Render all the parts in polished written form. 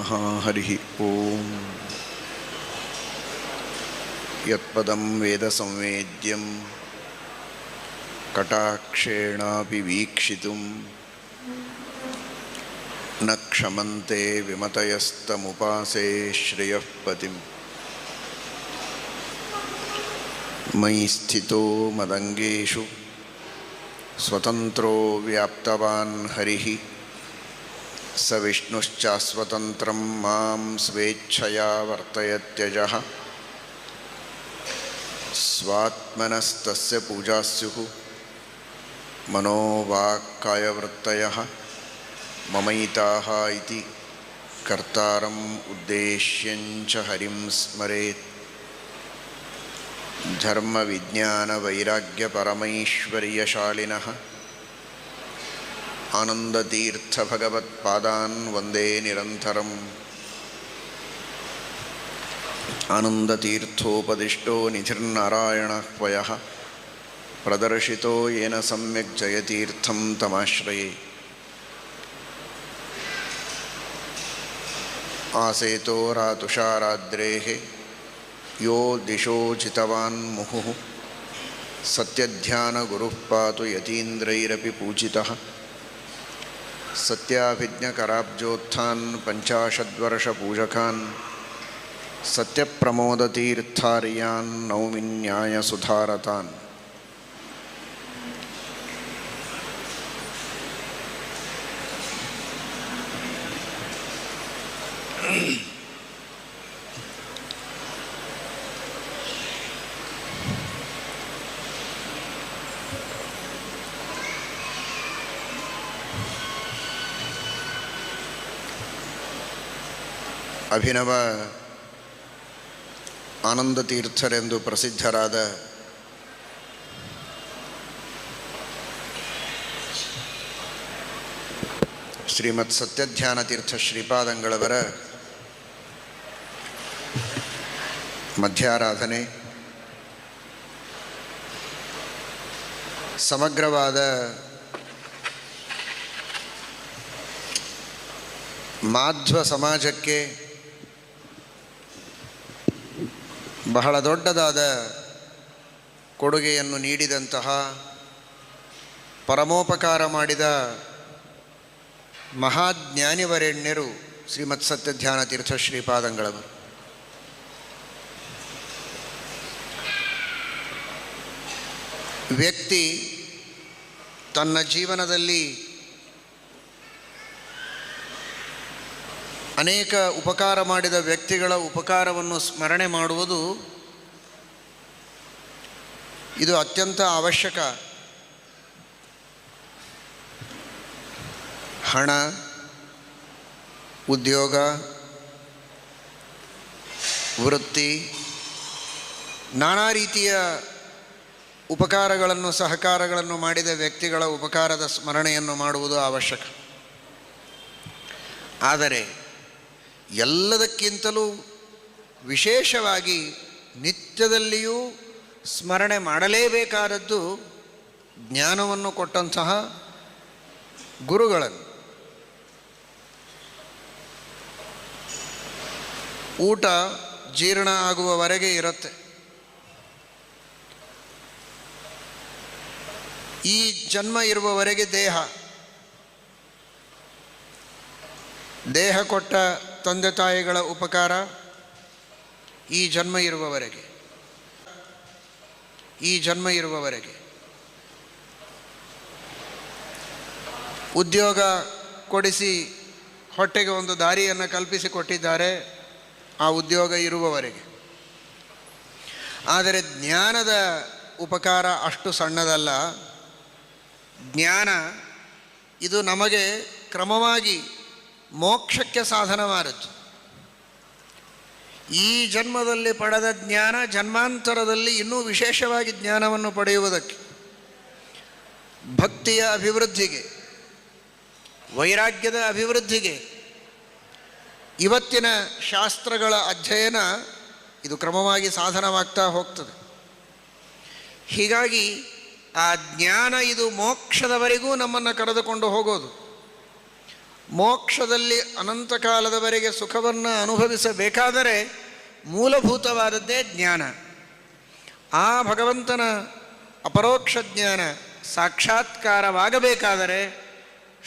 ನಮಃ. ಹರಿ ಓಂ. ಯತ್ಪದಂ ವೇದ ಸಂವೇದ್ಯಂ ಕಟಾಕ್ಷೇಣಾಪಿ ವೀಕ್ಷಿತುಂ ನ ಕ್ಷಮಂತೆ ವಿಮತಯಸ್ತಮುಪಾಸೇ ಶ್ರೇಯಃ ಪತಿಂ. ಮಯಿ ಸ್ಥಿತೋ ಮದಂಗೇಷು ಸ್ವತಂತ್ರೋ ವ್ಯಾಪ್ತವಾನ್ ಹರಿಃ ಸ ವಿಷ್ಣುಶ್ಚಾಸ್ವತಂತ್ರಂ ಮಾಂ ಸ್ವೇಚ್ಛಯಾ ವರ್ತಯತ್ಯಜಃ. ಸ್ವಾತ್ಮನಸ್ತಸ್ಯ ಪೂಜಾಸ್ಯುಃ ಮನೋ ವಾಕ್ಕಾಯವೃತ್ತಯಃ ಮಮೈತಾಃ ಇತಿ ಕರ್ತಾರಂ ಉದ್ದೇಶ್ಯಂಚ ಹರಿಂ ಸ್ಮರೇತ್. ಧರ್ಮ ವಿಜ್ಞಾನ ವೈರಾಗ್ಯ ಪರಮೈಶ್ವರ್ಯಶಾಲಿನಃ ಆನಂದತೀರ್ಥ ಭಗವತ್ಪಾದಾನ್ ವಂದೇ ನಿರಂತರಂ. ಆನಂದತೀರ್ಥೋಪದಿಷ್ಟೋ ನಿಧಿರ್ನಾರಾಯಣಃ ಪಯಃ ಪ್ರದರ್ಶಿತೋ ಯೇನ ಸಮ್ಯಕ್ ಜಯತೀರ್ಥಂ ತಮಾಶ್ರಯೇ. ಆಸೇತೋ ರಾತುಷಾರಾದ್ರೇಃ ಯೋ ದಿಶೋ ಚಿತವಾನ್ ಮುಹುಃ ಸತ್ಯಧ್ಯಾನ ಗುರುಃ ಪಾತು ಯತೀಂದ್ರೈರಪಿ ಪೂಜಿತಃ. ಸತ್ಯಾಭಿಜ್ಞಕರಾಬ್ಜೋತ್ಥಾನ್ ಪಂಚಾಶದ್ವರ್ಷ ಪೂಜಕಾನ್ ಸತ್ಯಪ್ರಮೋದತೀರ್ಥಾರ್ಯಾನ್ ನೌಮಿ ನ್ಯಾಯಸುಧಾರತಾನ್. ಅಭಿನವ ಆನಂದತೀರ್ಥರೆಂದು ಪ್ರಸಿದ್ಧರಾದ ಶ್ರೀಮತ್ ಸತ್ಯಧ್ಯಾನತೀರ್ಥ ಶ್ರೀಪಾದಂಗಳವರ ಮಧ್ಯಾರಾಧನೆ ಸಮಗ್ರವಾದ ಮಾಧ್ವ ಸಮಾಜಕ್ಕೆ ಬಹಳ ದೊಡ್ಡದಾದ ಕೊಡುಗೆಯನ್ನು ನೀಡಿದಂತಹ, ಪರಮೋಪಕಾರ ಮಾಡಿದ ಮಹಾಜ್ಞಾನಿವರೆಣ್ಯರು ಶ್ರೀಮತ್ ಸತ್ಯಧ್ಯಾನತೀರ್ಥ ಶ್ರೀಪಾದಂಗಳವರು. ವ್ಯಕ್ತಿ ತನ್ನ ಜೀವನದಲ್ಲಿ ಅನೇಕ ಉಪಕಾರ ಮಾಡಿದ ವ್ಯಕ್ತಿಗಳ ಉಪಕಾರವನ್ನು ಸ್ಮರಣೆ ಮಾಡುವುದು ಇದು ಅತ್ಯಂತ ಅವಶ್ಯಕ. ಹಣ, ಉದ್ಯೋಗ, ವೃತ್ತಿ, ನಾನಾ ರೀತಿಯ ಉಪಕಾರಗಳನ್ನು ಸಹಕಾರಗಳನ್ನು ಮಾಡಿದ ವ್ಯಕ್ತಿಗಳ ಉಪಕಾರದ ಸ್ಮರಣೆಯನ್ನು ಮಾಡುವುದು ಅವಶ್ಯಕ. ಆದರೆ ಎಲ್ಲದಕ್ಕಿಂತಲೂ ವಿಶೇಷವಾಗಿ ನಿತ್ಯದಲ್ಲಿಯೂ ಸ್ಮರಣೆ ಮಾಡಲೇಬೇಕಾದದ್ದು ಜ್ಞಾನವನ್ನು ಕೊಟ್ಟಂತಹ ಗುರುಗಳನ್ನು. ಊಟ ಜೀರ್ಣ ಆಗುವವರೆಗೆ ಇರುತ್ತೆ. ಈ ಜನ್ಮ ಇರುವವರೆಗೆ ದೇಹ ಕೊಟ್ಟ ತಂದೆ ತಾಯಿಗಳ ಉಪಕಾರ ಈ ಜನ್ಮ ಇರುವವರೆಗೆ. ಉದ್ಯೋಗ ಕೊಡಿಸಿ ಹೊಟ್ಟೆಗೆ ಒಂದು ದಾರಿಯನ್ನು ಕಲ್ಪಿಸಿಕೊಟ್ಟಿದ್ದಾರೆ, ಆ ಉದ್ಯೋಗ ಇರುವವರೆಗೆ. ಆದರೆ ಜ್ಞಾನದ ಉಪಕಾರ ಅಷ್ಟು ಸಣ್ಣದಲ್ಲ. ಜ್ಞಾನ ಇದು ನಮಗೆ ಕ್ರಮವಾಗಿ ಮೋಕ್ಷಕ್ಕೆ ಸಾಧನ ಮಾಡಿತು. ಈ ಜನ್ಮದಲ್ಲಿ ಪಡೆದ ಜ್ಞಾನ ಜನ್ಮಾಂತರದಲ್ಲಿ ಇನ್ನೂ ವಿಶೇಷವಾಗಿ ಜ್ಞಾನವನ್ನು ಪಡೆಯುವುದಕ್ಕೆ, ಭಕ್ತಿಯ ಅಭಿವೃದ್ಧಿಗೆ, ವೈರಾಗ್ಯದ ಅಭಿವೃದ್ಧಿಗೆ, ಇವತ್ತಿನ ಶಾಸ್ತ್ರಗಳ ಅಧ್ಯಯನ ಇದು ಕ್ರಮವಾಗಿ ಸಾಧನವಾಗ್ತಾ ಹೋಗ್ತದೆ. ಹೀಗಾಗಿ ಆ ಜ್ಞಾನ ಇದು ಮೋಕ್ಷದವರೆಗೂ ನಮ್ಮನ್ನು ಕರೆದುಕೊಂಡು ಹೋಗೋದು. ಮೋಕ್ಷದಲ್ಲಿ ಅನಂತ ಕಾಲದವರೆಗೆ ಸುಖವನ್ನು ಅನುಭವಿಸಬೇಕಾದರೆ ಮೂಲಭೂತವಾದದ್ದೇ ಜ್ಞಾನ. ಆ ಭಗವಂತನ ಅಪರೋಕ್ಷ ಜ್ಞಾನ ಸಾಕ್ಷಾತ್ಕಾರವಾಗಬೇಕಾದರೆ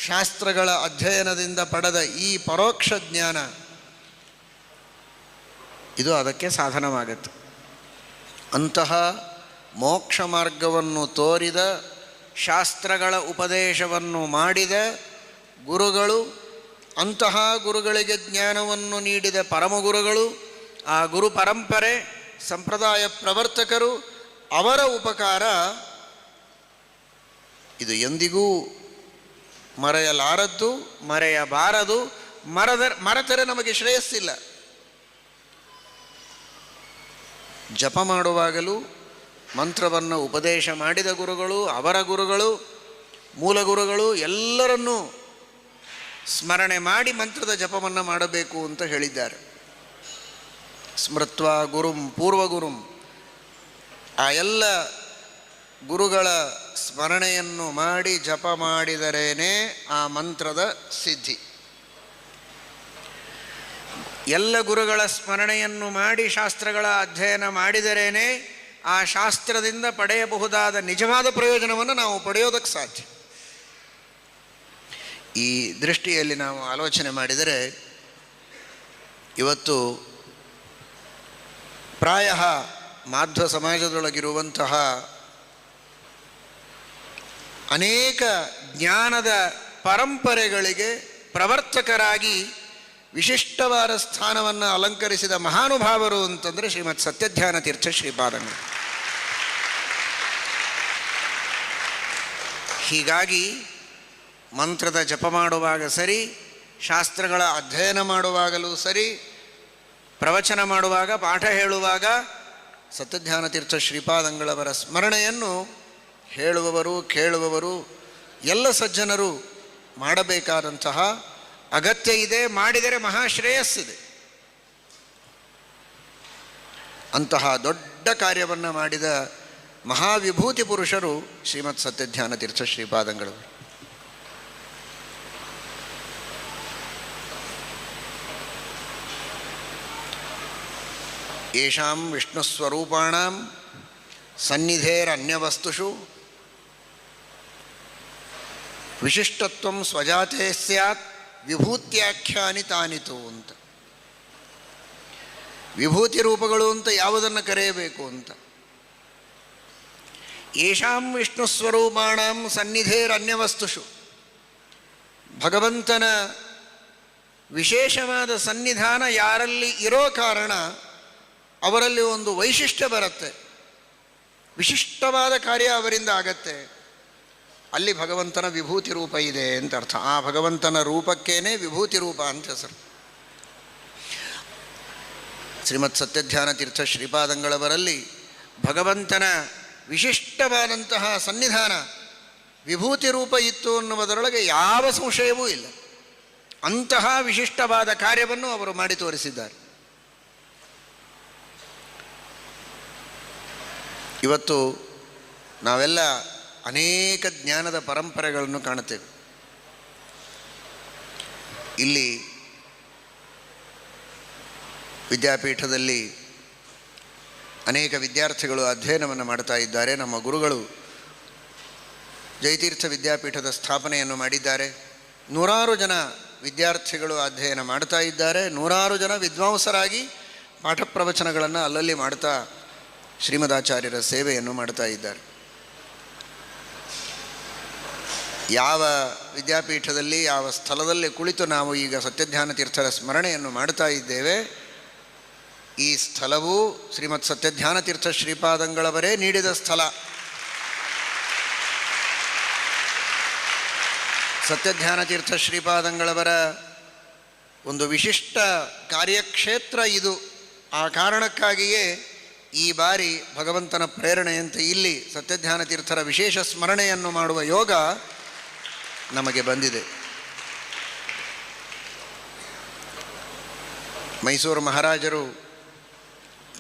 ಶಾಸ್ತ್ರಗಳ ಅಧ್ಯಯನದಿಂದ ಪಡೆದ ಈ ಪರೋಕ್ಷ ಜ್ಞಾನ ಇದು ಅದಕ್ಕೆ ಸಾಧನವಾಗತ್ತೆ. ಅಂತಹ ಮೋಕ್ಷ ಮಾರ್ಗವನ್ನು ತೋರಿದ, ಶಾಸ್ತ್ರಗಳ ಉಪದೇಶವನ್ನು ಮಾಡಿದ ಗುರುಗಳು, ಅಂತಹ ಗುರುಗಳಿಗೆ ಜ್ಞಾನವನ್ನು ನೀಡಿದ ಪರಮಗುರುಗಳು, ಆ ಗುರು ಪರಂಪರೆ, ಸಂಪ್ರದಾಯ ಪ್ರವರ್ತಕರು, ಅವರ ಉಪಕಾರ ಇದು ಎಂದಿಗೂ ಮರೆಯಲಾರದ್ದು, ಮರೆಯಬಾರದು. ಮರೆತರೆ ನಮಗೆ ಶ್ರೇಯಸ್ಸಿಲ್ಲ. ಜಪ ಮಾಡುವಾಗಲೂ ಮಂತ್ರವನ್ನು ಉಪದೇಶ ಮಾಡಿದ ಗುರುಗಳು, ಅವರ ಗುರುಗಳು, ಮೂಲ ಗುರುಗಳು ಎಲ್ಲರನ್ನೂ ಸ್ಮರಣೆ ಮಾಡಿ ಮಂತ್ರದ ಜಪವನ್ನು ಮಾಡಬೇಕು ಅಂತ ಹೇಳಿದ್ದಾರೆ. ಸ್ಮೃತ್ವ ಗುರುಂ ಪೂರ್ವಗುರುಂ, ಆ ಎಲ್ಲ ಗುರುಗಳ ಸ್ಮರಣೆಯನ್ನು ಮಾಡಿ ಜಪ ಮಾಡಿದರೇನೇ ಆ ಮಂತ್ರದ ಸಿದ್ಧಿ. ಎಲ್ಲ ಗುರುಗಳ ಸ್ಮರಣೆಯನ್ನು ಮಾಡಿ ಶಾಸ್ತ್ರಗಳ ಅಧ್ಯಯನ ಮಾಡಿದರೇನೇ ಆ ಶಾಸ್ತ್ರದಿಂದ ಪಡೆಯಬಹುದಾದ ನಿಜವಾದ ಪ್ರಯೋಜನವನ್ನು ನಾವು ಪಡೆಯೋದಕ್ಕೆ ಸಾಧ್ಯ. ಈ ದೃಷ್ಟಿಯಲ್ಲಿ ನಾವು ಆಲೋಚನೆ ಮಾಡಿದರೆ ಇವತ್ತು ಪ್ರಾಯ ಮಾಧ್ವ ಸಮಾಜದೊಳಗಿರುವಂತಹ ಅನೇಕ ಜ್ಞಾನದ ಪರಂಪರೆಗಳಿಗೆ ಪ್ರವರ್ತಕರಾಗಿ ವಿಶಿಷ್ಟವಾದ ಸ್ಥಾನವನ್ನು ಅಲಂಕರಿಸಿದ ಮಹಾನುಭಾವರು ಅಂತಂದರೆ ಶ್ರೀಮತ್ ಸತ್ಯಧ್ಯಾನ ತೀರ್ಥ ಶ್ರೀಪಾದಂಗಳು. ಹೀಗಾಗಿ ಮಂತ್ರದ ಜಪ ಮಾಡುವಾಗ ಸರಿ, ಶಾಸ್ತ್ರಗಳ ಅಧ್ಯಯನ ಮಾಡುವಾಗಲೂ ಸರಿ, ಪ್ರವಚನ ಮಾಡುವಾಗ, ಪಾಠ ಹೇಳುವಾಗ ಸತ್ಯಧ್ಯಾನ ತೀರ್ಥ ಶ್ರೀಪಾದಂಗಳವರ ಸ್ಮರಣೆಯನ್ನು ಹೇಳುವವರು, ಕೇಳುವವರು ಎಲ್ಲ ಸಜ್ಜನರು ಮಾಡಬೇಕಾದಂತಹ ಅಗತ್ಯ ಇದೆ. ಮಾಡಿದರೆ ಮಹಾಶ್ರೇಯಸ್ಸಿದೆ. ಅಂತಹ ದೊಡ್ಡ ಕಾರ್ಯವನ್ನು ಮಾಡಿದ ಮಹಾವಿಭೂತಿ ಪುರುಷರು ಶ್ರೀಮತ್ ಸತ್ಯಧ್ಯಾನ ತೀರ್ಥ ಶ್ರೀಪಾದಂಗಳವರು. ಯೇಷಾಂ ವಿಷ್ಣುಸ್ವರೂಪಾಣಾಂ ಸನ್ನಿಧೇರನ್ಯವಸ್ತುಷು ವಿಶಿಷ್ಟತ್ವಂ ಸ್ವಜಾತೇ ಸ್ಯಾತ್ ವಿಭೂತ್ಯಾಖ್ಯಾನಿ ತಾನಿತು ಅಂತ. ವಿಭೂತಿ ರೂಪಗಳು ಅಂತ ಯಾವುದನ್ನು ಕರೆಯಬೇಕು ಅಂತ. ಯೇಷಾಂ ವಿಷ್ಣುಸ್ವರೂಪಾಣಾಂ ಸನ್ನಿಧೇರನ್ಯವಸ್ತುಷು, ಭಗವಂತನ ವಿಶೇಷವಾದ ಸನ್ನಿಧಾನ ಯಾರಲ್ಲಿ ಇರೋ ಕಾರಣ ಅವರಲ್ಲಿ ಒಂದು ವೈಶಿಷ್ಟ್ಯ ಬರುತ್ತೆ, ವಿಶಿಷ್ಟವಾದ ಕಾರ್ಯ ಅವರಿಂದ ಆಗತ್ತೆ. ಅಲ್ಲಿ ಭಗವಂತನ ವಿಭೂತಿ ರೂಪ ಇದೆ ಅಂತ ಅರ್ಥ. ಆ ಭಗವಂತನ ರೂಪಕ್ಕೇನೆ ವಿಭೂತಿ ರೂಪ ಅಂತ ಹೆಸರು. ಶ್ರೀಮತ್ ಸತ್ಯಧ್ಯಾನ ತೀರ್ಥ ಶ್ರೀಪಾದಂಗಳವರಲ್ಲಿ ಭಗವಂತನ ವಿಶಿಷ್ಟವಾದಂತಹ ಸನ್ನಿಧಾನ ವಿಭೂತಿ ರೂಪ ಇತ್ತು ಅನ್ನುವುದರೊಳಗೆ ಯಾವ ಸಂಶಯವೂ ಇಲ್ಲ. ಅಂತಹ ವಿಶಿಷ್ಟವಾದ ಕಾರ್ಯವನ್ನು ಅವರು ಮಾಡಿ ತೋರಿಸಿದ್ದಾರೆ. ಇವತ್ತು ನಾವೆಲ್ಲ ಅನೇಕ ಜ್ಞಾನದ ಪರಂಪರೆಗಳನ್ನು ಕಾಣುತ್ತೇವೆ. ಇಲ್ಲಿ ವಿದ್ಯಾಪೀಠದಲ್ಲಿ ಅನೇಕ ವಿದ್ಯಾರ್ಥಿಗಳು ಅಧ್ಯಯನವನ್ನು ಮಾಡ್ತಾ ಇದ್ದಾರೆ. ನಮ್ಮ ಗುರುಗಳು ಜಯತೀರ್ಥ ವಿದ್ಯಾಪೀಠದ ಸ್ಥಾಪನೆಯನ್ನು ಮಾಡಿದ್ದಾರೆ. ನೂರಾರು ಜನ ವಿದ್ಯಾರ್ಥಿಗಳು ಅಧ್ಯಯನ ಮಾಡ್ತಾ ಇದ್ದಾರೆ. ನೂರಾರು ಜನ ವಿದ್ವಾಂಸರಾಗಿ ಪಾಠ ಪ್ರವಚನಗಳನ್ನು ಅಲ್ಲಲ್ಲಿ ಮಾಡ್ತಾ ಶ್ರೀಮದಾಚಾರ್ಯರ ಸೇವೆಯನ್ನು ಮಾಡ್ತಾ ಇದ್ದಾರೆ. ಯಾವ ವಿದ್ಯಾಪೀಠದಲ್ಲಿ, ಯಾವ ಸ್ಥಳದಲ್ಲಿ ಕುಳಿತು ನಾವು ಈಗ ಸತ್ಯಧ್ಯಾನ ತೀರ್ಥರ ಸ್ಮರಣೆಯನ್ನು ಮಾಡ್ತಾ ಇದ್ದೇವೆ, ಈ ಸ್ಥಳವು ಶ್ರೀಮತ್ ಸತ್ಯಧ್ಯಾನ ತೀರ್ಥ ಶ್ರೀಪಾದಂಗಳವರೇ ನೀಡಿದ ಸ್ಥಳ. ಸತ್ಯಧ್ಯಾನ ತೀರ್ಥ ಶ್ರೀಪಾದಂಗಳವರ ಒಂದು ವಿಶಿಷ್ಟ ಕಾರ್ಯಕ್ಷೇತ್ರ ಇದು. ಆ ಕಾರಣಕ್ಕಾಗಿಯೇ ಈ ಬಾರಿ ಭಗವಂತನ ಪ್ರೇರಣೆಯಂತೆ ಇಲ್ಲಿ ಸತ್ಯಧ್ಯಾನ ತೀರ್ಥರ ವಿಶೇಷ ಸ್ಮರಣೆಯನ್ನು ಮಾಡುವ ಯೋಗ ನಮಗೆ ಬಂದಿದೆ. ಮೈಸೂರು ಮಹಾರಾಜರು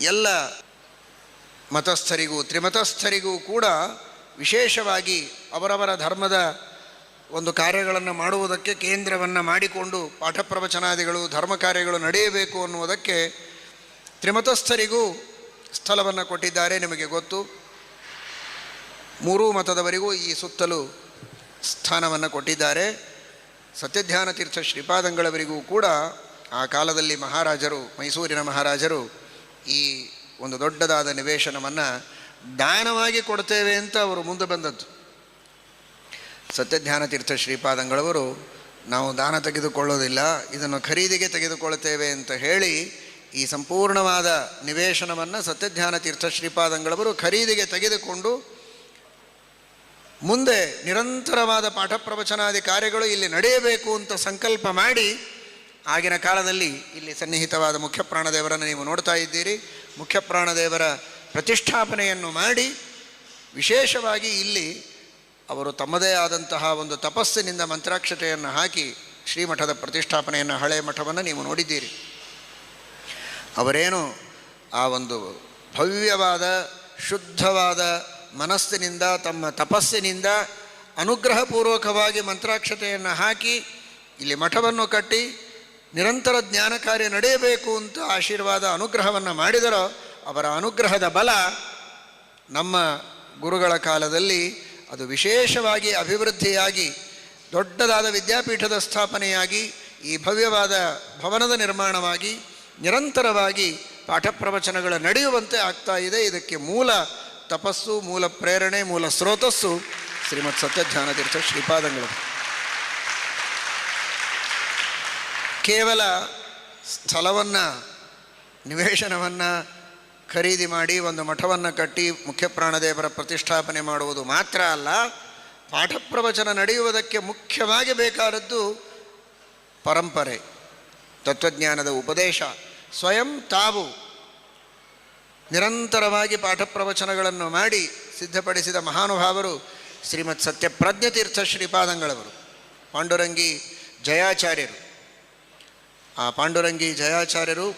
ಎಲ್ಲ ಮತಸ್ಥರಿಗೂ ತ್ರಿಮತಸ್ಥರಿಗೂ ಕೂಡ ವಿಶೇಷವಾಗಿ ಅವರವರ ಧರ್ಮದ ಒಂದು ಕಾರ್ಯಗಳನ್ನು ಮಾಡುವುದಕ್ಕೆ ಕೇಂದ್ರವನ್ನು ಮಾಡಿಕೊಂಡು ಪಾಠ ಪ್ರವಚನಾದಿಗಳು ಧರ್ಮ ಕಾರ್ಯಗಳು ನಡೆಯಬೇಕು ಅನ್ನುವುದಕ್ಕೆ ತ್ರಿಮತಸ್ಥರಿಗೂ ಸ್ಥಳವನ್ನು ಕೊಟ್ಟಿದ್ದಾರೆ. ನಿಮಗೆ ಗೊತ್ತು, ಮೂರೂ ಮತದವರಿಗೂ ಈ ಸುತ್ತಲೂ ಸ್ಥಾನವನ್ನು ಕೊಟ್ಟಿದ್ದಾರೆ. ಸತ್ಯಧ್ಯಾನ ತೀರ್ಥ ಶ್ರೀಪಾದಂಗಳವರಿಗೂ ಕೂಡ ಆ ಕಾಲದಲ್ಲಿ ಮಹಾರಾಜರು, ಮೈಸೂರಿನ ಮಹಾರಾಜರು ಈ ಒಂದು ದೊಡ್ಡದಾದ ನಿವೇಶನವನ್ನು ದಾನವಾಗಿ ಕೊಡ್ತೇವೆ ಅಂತ ಅವರು ಮುಂದೆ ಬಂದದ್ದು. ಸತ್ಯಧ್ಯಾನ ತೀರ್ಥ ಶ್ರೀಪಾದಂಗಳವರು ನಾವು ದಾನ ತೆಗೆದುಕೊಳ್ಳೋದಿಲ್ಲ, ಇದನ್ನು ಖರೀದಿಗೆ ತೆಗೆದುಕೊಳ್ಳುತ್ತೇವೆ ಅಂತ ಹೇಳಿ ಈ ಸಂಪೂರ್ಣವಾದ ನಿವೇಶನವನ್ನು ಸತ್ಯಧ್ಯಾನ ತೀರ್ಥ ಶ್ರೀಪಾದಂಗಳವರು ಖರೀದಿಗೆ ತೆಗೆದುಕೊಂಡು ಮುಂದೆ ನಿರಂತರವಾದ ಪಾಠ ಪ್ರವಚನಾದಿ ಕಾರ್ಯಗಳು ಇಲ್ಲಿ ನಡೆಯಬೇಕು ಅಂತ ಸಂಕಲ್ಪ ಮಾಡಿ ಆಗಿನ ಕಾಲದಲ್ಲಿ ಇಲ್ಲಿ ಸನ್ನಿಹಿತವಾದ ಮುಖ್ಯ ಪ್ರಾಣದೇವರನ್ನು ನೀವು ನೋಡ್ತಾ ಇದ್ದೀರಿ. ಮುಖ್ಯ ಪ್ರಾಣದೇವರ ಪ್ರತಿಷ್ಠಾಪನೆಯನ್ನು ಮಾಡಿ ವಿಶೇಷವಾಗಿ ಇಲ್ಲಿ ಅವರು ತಮ್ಮದೇ ಆದಂತಹ ಒಂದು ತಪಸ್ಸಿನಿಂದ ಮಂತ್ರಾಕ್ಷತೆಯನ್ನು ಹಾಕಿ ಶ್ರೀಮಠದ ಪ್ರತಿಷ್ಠಾಪನೆಯನ್ನು, ಹಳೆ ಮಠವನ್ನು ನೀವು ನೋಡಿದ್ದೀರಿ. ಅವರೇನು ಆ ಒಂದು ಭವ್ಯವಾದ ಶುದ್ಧವಾದ ಮನಸ್ಸಿನಿಂದ ತಮ್ಮ ತಪಸ್ಸಿನಿಂದ ಅನುಗ್ರಹಪೂರ್ವಕವಾಗಿ ಮಂತ್ರಾಕ್ಷತೆಯನ್ನು ಹಾಕಿ ಇಲ್ಲಿ ಮಠವನ್ನು ಕಟ್ಟಿ ನಿರಂತರ ಜ್ಞಾನ ಕಾರ್ಯ ನಡೆಯಬೇಕು ಅಂತ ಆಶೀರ್ವಾದ ಅನುಗ್ರಹವನ್ನು ಮಾಡಿದರೋ ಅವರ ಅನುಗ್ರಹದ ಬಲ ನಮ್ಮ ಗುರುಗಳ ಕಾಲದಲ್ಲಿ ಅದು ವಿಶೇಷವಾಗಿ ಅಭಿವೃದ್ಧಿಯಾಗಿ ದೊಡ್ಡದಾದ ವಿದ್ಯಾಪೀಠದ ಸ್ಥಾಪನೆಯಾಗಿ ಈ ಭವ್ಯವಾದ ಭವನದ ನಿರ್ಮಾಣವಾಗಿ ನಿರಂತರವಾಗಿ ಪಾಠ ಪ್ರವಚನಗಳು ನಡೆಯುವಂತೆ ಆಗ್ತಾ ಇದೆ. ಇದಕ್ಕೆ ಮೂಲ ತಪಸ್ಸು, ಮೂಲ ಪ್ರೇರಣೆ, ಮೂಲ ಸ್ರೋತಸ್ಸು ಶ್ರೀಮತ್ ಸತ್ಯಧ್ಯಾನ ತೀರ್ಥ ಶ್ರೀಪಾದಂಗಳು. ಕೇವಲ ಸ್ಥಳವನ್ನು, ನಿವೇಶನವನ್ನು ಖರೀದಿ ಮಾಡಿ ಒಂದು ಮಠವನ್ನು ಕಟ್ಟಿ ಮುಖ್ಯ ಪ್ರಾಣದೇವರ ಪ್ರತಿಷ್ಠಾಪನೆ ಮಾಡುವುದು ಮಾತ್ರ ಅಲ್ಲ, ಪಾಠ ಪ್ರವಚನ ನಡೆಯುವುದಕ್ಕೆ ಮುಖ್ಯವಾಗಿ ಬೇಕಾದದ್ದು ಪರಂಪರೆ, ತತ್ವಜ್ಞಾನದ ಉಪದೇಶ. ಸ್ವಯಂ ತಾವು ನಿರಂತರವಾಗಿ ಪಾಠ ಪ್ರವಚನಗಳನ್ನು ಮಾಡಿ ಸಿದ್ಧಪಡಿಸಿದ ಮಹಾನುಭಾವರು ಶ್ರೀಮತ್ ಸತ್ಯಪ್ರಜ್ಞ ತೀರ್ಥ ಶ್ರೀಪಾದಂಗಳವರು, ಪಾಂಡುರಂಗಿ ಜಯಾಚಾರ್ಯರು. ಆ ಪಾಂಡುರಂಗಿ ಜಯಾಚಾರ್ಯರು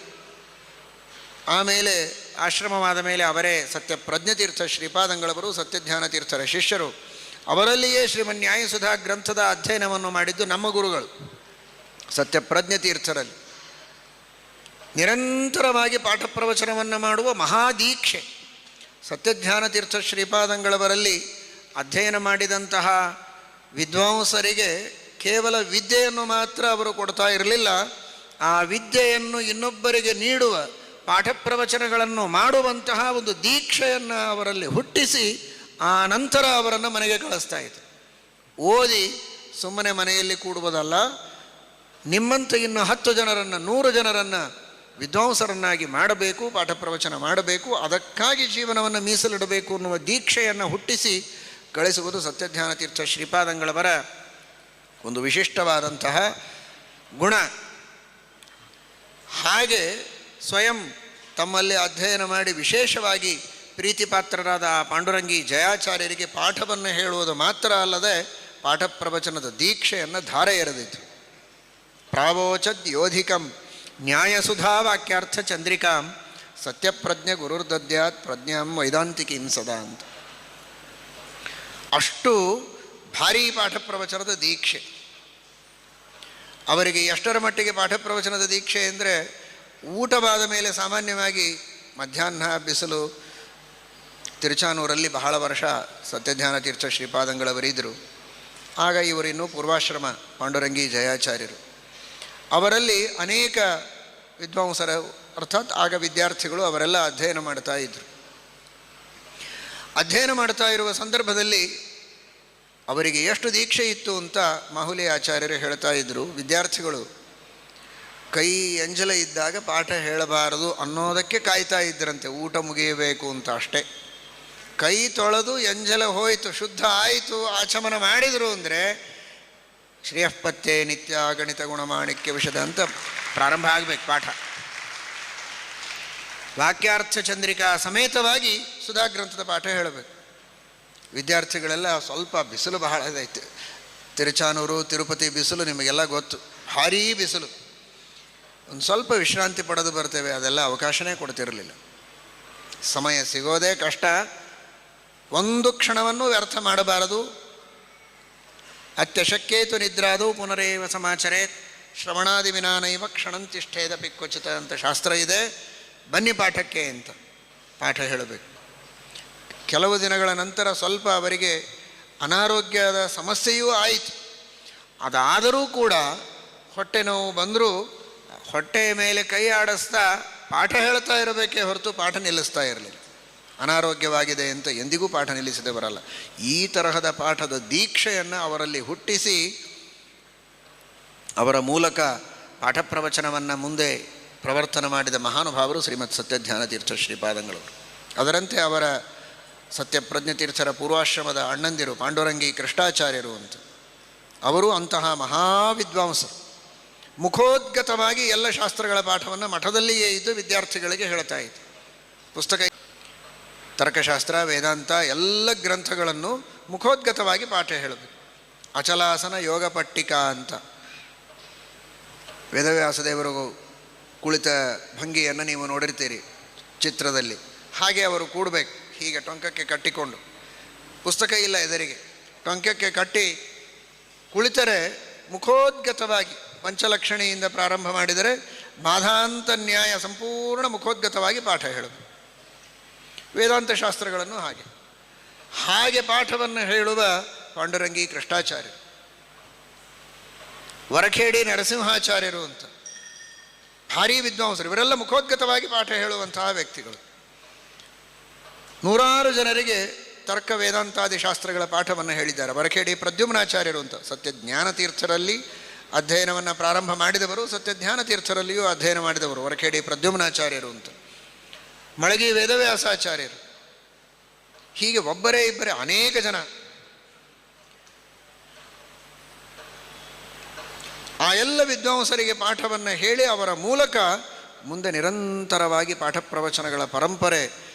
ಆಮೇಲೆ ಆಶ್ರಮವಾದ ಮೇಲೆ ಅವರೇ ಸತ್ಯಪ್ರಜ್ಞ ತೀರ್ಥ ಶ್ರೀಪಾದಂಗಳವರು ಸತ್ಯಧ್ಯಾನ ತೀರ್ಥರ ಶಿಷ್ಯರು. ಅವರಲ್ಲಿಯೇ ಶ್ರೀಮನ್ಯಾಯಸುಧಾ ಗ್ರಂಥದ ಅಧ್ಯಯನವನ್ನು ಮಾಡಿದ್ದು ನಮ್ಮ ಗುರುಗಳು ಸತ್ಯಪ್ರಜ್ಞ ತೀರ್ಥರಲ್ಲಿ. ನಿರಂತರವಾಗಿ ಪಾಠ ಪ್ರವಚನವನ್ನು ಮಾಡುವ ಮಹಾದೀಕ್ಷೆ ಸತ್ಯಧ್ಯಾನ ತೀರ್ಥ ಶ್ರೀಪಾದಂಗಳವರಲ್ಲಿ ಅಧ್ಯಯನ ಮಾಡಿದಂತಹ ವಿದ್ವಾಂಸರಿಗೆ ಕೇವಲ ವಿದ್ಯೆಯನ್ನು ಮಾತ್ರ ಅವರು ಕೊಡ್ತಾ ಇರಲಿಲ್ಲ, ಆ ವಿದ್ಯೆಯನ್ನು ಇನ್ನೊಬ್ಬರಿಗೆ ನೀಡುವ, ಪಾಠ ಪ್ರವಚನಗಳನ್ನು ಮಾಡುವಂತಹ ಒಂದು ದೀಕ್ಷೆಯನ್ನು ಅವರಲ್ಲಿ ಹುಟ್ಟಿಸಿ ಆ ನಂತರ ಅವರನ್ನು ಮನೆಗೆ ಕಳಿಸ್ತಾ ಇತ್ತು. ಓದಿ ಸುಮ್ಮನೆ ಮನೆಯಲ್ಲಿ ಕೂಡುವುದಲ್ಲ, ನಿಮ್ಮಂಥ ಇನ್ನು 10 ಜನರನ್ನು 100 ಜನರನ್ನು ವಿದ್ವಾಂಸರನ್ನಾಗಿ ಮಾಡಬೇಕು, ಪಾಠ ಪ್ರವಚನ ಮಾಡಬೇಕು, ಅದಕ್ಕಾಗಿ ಜೀವನವನ್ನು ಮೀಸಲಿಡಬೇಕು ಅನ್ನುವ ದೀಕ್ಷೆಯನ್ನು ಹುಟ್ಟಿಸಿ ಕಳಿಸುವುದು ಸತ್ಯಧ್ಯಾನ ತೀರ್ಥ ಶ್ರೀಪಾದಂಗಳವರ ಒಂದು ವಿಶಿಷ್ಟವಾದಂತಹ ಗುಣ. ಹಾಗೆ ಸ್ವಯಂ ತಮ್ಮಲ್ಲಿ ಅಧ್ಯಯನ ಮಾಡಿ ವಿಶೇಷವಾಗಿ ಪ್ರೀತಿಪಾತ್ರರಾದ ಆ ಪಾಂಡುರಂಗಿ ಜಯಾಚಾರ್ಯರಿಗೆ ಪಾಠವನ್ನು ಹೇಳುವುದು ಮಾತ್ರ ಅಲ್ಲದೆ ಪಾಠ ಪ್ರವಚನದ ದೀಕ್ಷೆಯನ್ನು ಧಾರೆ ಎರೆದಿತ್ತು. ಪ್ರಾವೋಚದ್ ಯೋಧಿಕಂ ನ್ಯಾಯಸುಧಾ ವಾಕ್ಯಾರ್ಥ ಚಂದ್ರಿಕಾಂ ಸತ್ಯಪ್ರಜ್ಞ ಗುರುರ್ದದ್ಯಾತ್ ಪ್ರಜ್ಞಾಂ ವೈದಾಂತಿಕೀಂ ಸದಾ ಅಂತ. ಅಷ್ಟು ಭಾರೀ ಪಾಠ ಪ್ರವಚನದ ದೀಕ್ಷೆ ಅವರಿಗೆ. ಎಷ್ಟರ ಮಟ್ಟಿಗೆ ಪಾಠ ಪ್ರವಚನದ ದೀಕ್ಷೆ ಅಂದರೆ, ಊಟವಾದ ಮೇಲೆ ಸಾಮಾನ್ಯವಾಗಿ ಮಧ್ಯಾಹ್ನ ಬಿಸಿಲು. ತಿರುಚಾನೂರಲ್ಲಿ ಬಹಳ ವರ್ಷ ಸತ್ಯಧ್ಯಾನ ತೀರ್ಥ ಶ್ರೀಪಾದಂಗಳವರಿದ್ದರು. ಆಗ ಇವರಿನ್ನೂ ಪೂರ್ವಾಶ್ರಮ ಪಾಂಡುರಂಗಿ ಜಯಾಚಾರ್ಯರು. ಅವರಲ್ಲಿ ಅನೇಕ ವಿದ್ವಾಂಸರ ಅರ್ಥಾತ್ ಆಗ ವಿದ್ಯಾರ್ಥಿಗಳು ಅವರೆಲ್ಲ ಅಧ್ಯಯನ ಮಾಡ್ತಾ ಇದ್ದರು. ಅಧ್ಯಯನ ಮಾಡ್ತಾ ಇರುವ ಸಂದರ್ಭದಲ್ಲಿ ಅವರಿಗೆ ಎಷ್ಟು ದೀಕ್ಷೆ ಇತ್ತು ಅಂತ ಮಾಹುಲಿ ಆಚಾರ್ಯರು ಹೇಳ್ತಾ ಇದ್ದರು. ವಿದ್ಯಾರ್ಥಿಗಳು ಕೈ ಎಂಜಲ ಇದ್ದಾಗ ಪಾಠ ಹೇಳಬಾರದು ಅನ್ನೋದಕ್ಕೆ ಕಾಯ್ತಾ ಇದ್ದರಂತೆ, ಊಟ ಮುಗಿಯಬೇಕು ಅಂತ ಅಷ್ಟೇ. ಕೈ ತೊಳೆದು ಎಂಜಲ ಹೋಯಿತು, ಶುದ್ಧ ಆಯಿತು, ಆಚಮನ ಮಾಡಿದರು ಅಂದರೆ ಶ್ರೇಯಃಪತ್ತೆ ನಿತ್ಯ ಗಣಿತ ಗುಣಮಾಣಿಕ್ಯ ವಿಷದ ಅಂತ ಪ್ರಾರಂಭ ಆಗಬೇಕು ಪಾಠ. ವಾಕ್ಯಾರ್ಥ ಚಂದ್ರಿಕಾ ಸಮೇತವಾಗಿ ಸುಧಾಗ್ರಂಥದ ಪಾಠ ಹೇಳಬೇಕು. ವಿದ್ಯಾರ್ಥಿಗಳೆಲ್ಲ ಸ್ವಲ್ಪ ಬಿಸಿಲು ಬಹಳ ಇದೈತೆ. ತಿರುಚಾನೂರು ತಿರುಪತಿ ಬಿಸಿಲು ನಿಮಗೆಲ್ಲ ಗೊತ್ತು, ಭಾರೀ ಬಿಸಿಲು. ಒಂದು ಸ್ವಲ್ಪ ವಿಶ್ರಾಂತಿ ಪಡೆದು ಬರ್ತೇವೆ, ಅದೆಲ್ಲ ಅವಕಾಶನೇ ಕೊಡ್ತಿರಲಿಲ್ಲ. ಸಮಯ ಸಿಗೋದೇ ಕಷ್ಟ. ಒಂದು ಕ್ಷಣವನ್ನು ವ್ಯರ್ಥ ಮಾಡಬಾರದು. ಅತ್ಯಶಕ್ಯೇತು ನಿದ್ರಾದು ಪುನರೇವ ಸಮಾಚರೇತ್ ಶ್ರವಣಾದಿ ವಿನಾನೈವ ಕ್ಷಣಂತಿಷ್ಠೇದಪಿ ಕ್ವಚಿತ ಅಂತ ಶಾಸ್ತ್ರ ಇದೆ. ಬನ್ನಿ ಪಾಠಕ್ಕೆ ಅಂತ ಪಾಠ ಹೇಳಬೇಕು. ಕೆಲವು ದಿನಗಳ ನಂತರ ಸ್ವಲ್ಪ ಅವರಿಗೆ ಅನಾರೋಗ್ಯದ ಸಮಸ್ಯೆಯೂ ಆಯಿತು. ಅದಾದರೂ ಕೂಡ ಹೊಟ್ಟೆ ನೋವು ಬಂದರೂ ಹೊಟ್ಟೆಯ ಮೇಲೆ ಕೈ ಆಡಿಸ್ತಾ ಪಾಠ ಹೇಳ್ತಾ ಇರಬೇಕೇ ಹೊರತು ಪಾಠ ನಿಲ್ಲಿಸ್ತಾ ಇರಲಿಲ್ಲ. ಅನಾರೋಗ್ಯವಾಗಿದೆ ಅಂತ ಎಂದಿಗೂ ಪಾಠ ನಿಲ್ಲಿಸದೆ ಬರಲ್ಲ. ಈ ತರಹದ ಪಾಠದ ದೀಕ್ಷೆಯನ್ನು ಅವರಲ್ಲಿ ಹುಟ್ಟಿಸಿ ಅವರ ಮೂಲಕ ಪಾಠ ಪ್ರವಚನವನ್ನು ಮುಂದೆ ಪ್ರವರ್ತನ ಮಾಡಿದ ಮಹಾನುಭಾವರು ಶ್ರೀಮತ್ ಸತ್ಯಜ್ಞಾನತೀರ್ಥ ಶ್ರೀಪಾದಂಗಳವರು. ಅದರಂತೆ ಅವರ ಸತ್ಯಪ್ರಜ್ಞತೀರ್ಥರ ಪೂರ್ವಾಶ್ರಮದ ಅಣ್ಣಂದಿರು ಪಾಂಡುರಂಗಿ ಕೃಷ್ಣಾಚಾರ್ಯರು ಅಂತ, ಅವರು ಅಂತಹ ಮಹಾವಿದ್ವಾಂಸರು. ಮುಖೋದ್ಗತವಾಗಿ ಎಲ್ಲ ಶಾಸ್ತ್ರಗಳ ಪಾಠವನ್ನು ಮಠದಲ್ಲಿಯೇ ಇದ್ದು ವಿದ್ಯಾರ್ಥಿಗಳಿಗೆ ಹೇಳ್ತಾ ಇತ್ತು. ಪುಸ್ತಕ ತರ್ಕಶಾಸ್ತ್ರ, ವೇದಾಂತ ಎಲ್ಲ ಗ್ರಂಥಗಳನ್ನು ಮುಖೋದ್ಗತವಾಗಿ ಪಾಠ ಹೇಳಬೇಕು. ಅಚಲಾಸನ ಯೋಗ ಪಟ್ಟಿಕಾ ಅಂತ ವೇದವ್ಯಾಸದೇವರು ಕುಳಿತ ಭಂಗಿಯನ್ನು ನೀವು ನೋಡಿರ್ತೀರಿ ಚಿತ್ರದಲ್ಲಿ. ಹಾಗೆ ಅವರು ಕೂಡಬೇಕು, ಹೀಗೆ ಟೊಂಕಕ್ಕೆ ಕಟ್ಟಿಕೊಂಡು, ಪುಸ್ತಕ ಇಲ್ಲ ಎದುರಿಗೆ, ಟೊಂಕಕ್ಕೆ ಕಟ್ಟಿ ಕುಳಿತರೆ ಮುಖೋದ್ಗತವಾಗಿ ಪಂಚಲಕ್ಷಣಿಯಿಂದ ಪ್ರಾರಂಭ ಮಾಡಿದರೆ ಬಾಧಾಂತ ನ್ಯಾಯ ಸಂಪೂರ್ಣ ಮುಖೋದ್ಗತವಾಗಿ ಪಾಠ ಹೇಳಬೇಕು. ವೇದಾಂತ ಶಾಸ್ತ್ರಗಳನ್ನು ಹಾಗೆ ಪಾಠವನ್ನು ಹೇಳುವ ಪಾಂಡುರಂಗಿ ಕೃಷ್ಣಾಚಾರ್ಯರು, ವರಖೇಡಿ ನರಸಿಂಹಾಚಾರ್ಯರು ಅಂತ ಭಾರೀ ವಿದ್ವಾಂಸರು. ಇವರೆಲ್ಲ ಮುಖೋದ್ಗತವಾಗಿ ಪಾಠ ಹೇಳುವಂತಹ ವ್ಯಕ್ತಿಗಳು. ನೂರಾರು ಜನರಿಗೆ ತರ್ಕ ವೇದಾಂತಾದಿ ಶಾಸ್ತ್ರಗಳ ಪಾಠವನ್ನು ಹೇಳಿದ್ದಾರೆ. ವರಖೇಡಿ ಪ್ರದ್ಯುಮ್ನಾಚಾರ್ಯರು ಅಂತ ಸತ್ಯಜ್ಞಾನತೀರ್ಥರಲ್ಲಿ ಅಧ್ಯಯನವನ್ನು ಪ್ರಾರಂಭ ಮಾಡಿದವರು, ಸತ್ಯಜ್ಞಾನತೀರ್ಥರಲ್ಲಿಯೂ ಅಧ್ಯಯನ ಮಾಡಿದವರು ವರಖೇಡಿ ಪ್ರದ್ಯುಮ್ನಾಚಾರ್ಯರು ಅಂತ. ಮಳಗಿ ವೇದವ್ಯಾಸಾಚಾರ್ಯರು. ಹೀಗೆ ಒಬ್ಬರೇ ಇಬ್ಬರೇ ಅನೇಕ ಜನ. ಆ ಎಲ್ಲ ವಿದ್ವಾಂಸರಿಗೆ ಪಾಠವನ್ನು ಹೇಳಿ ಅವರ ಮೂಲಕ ಮುಂದೆ ನಿರಂತರವಾಗಿ ಪಾಠ ಪ್ರವಚನಗಳ ಪರಂಪರೆ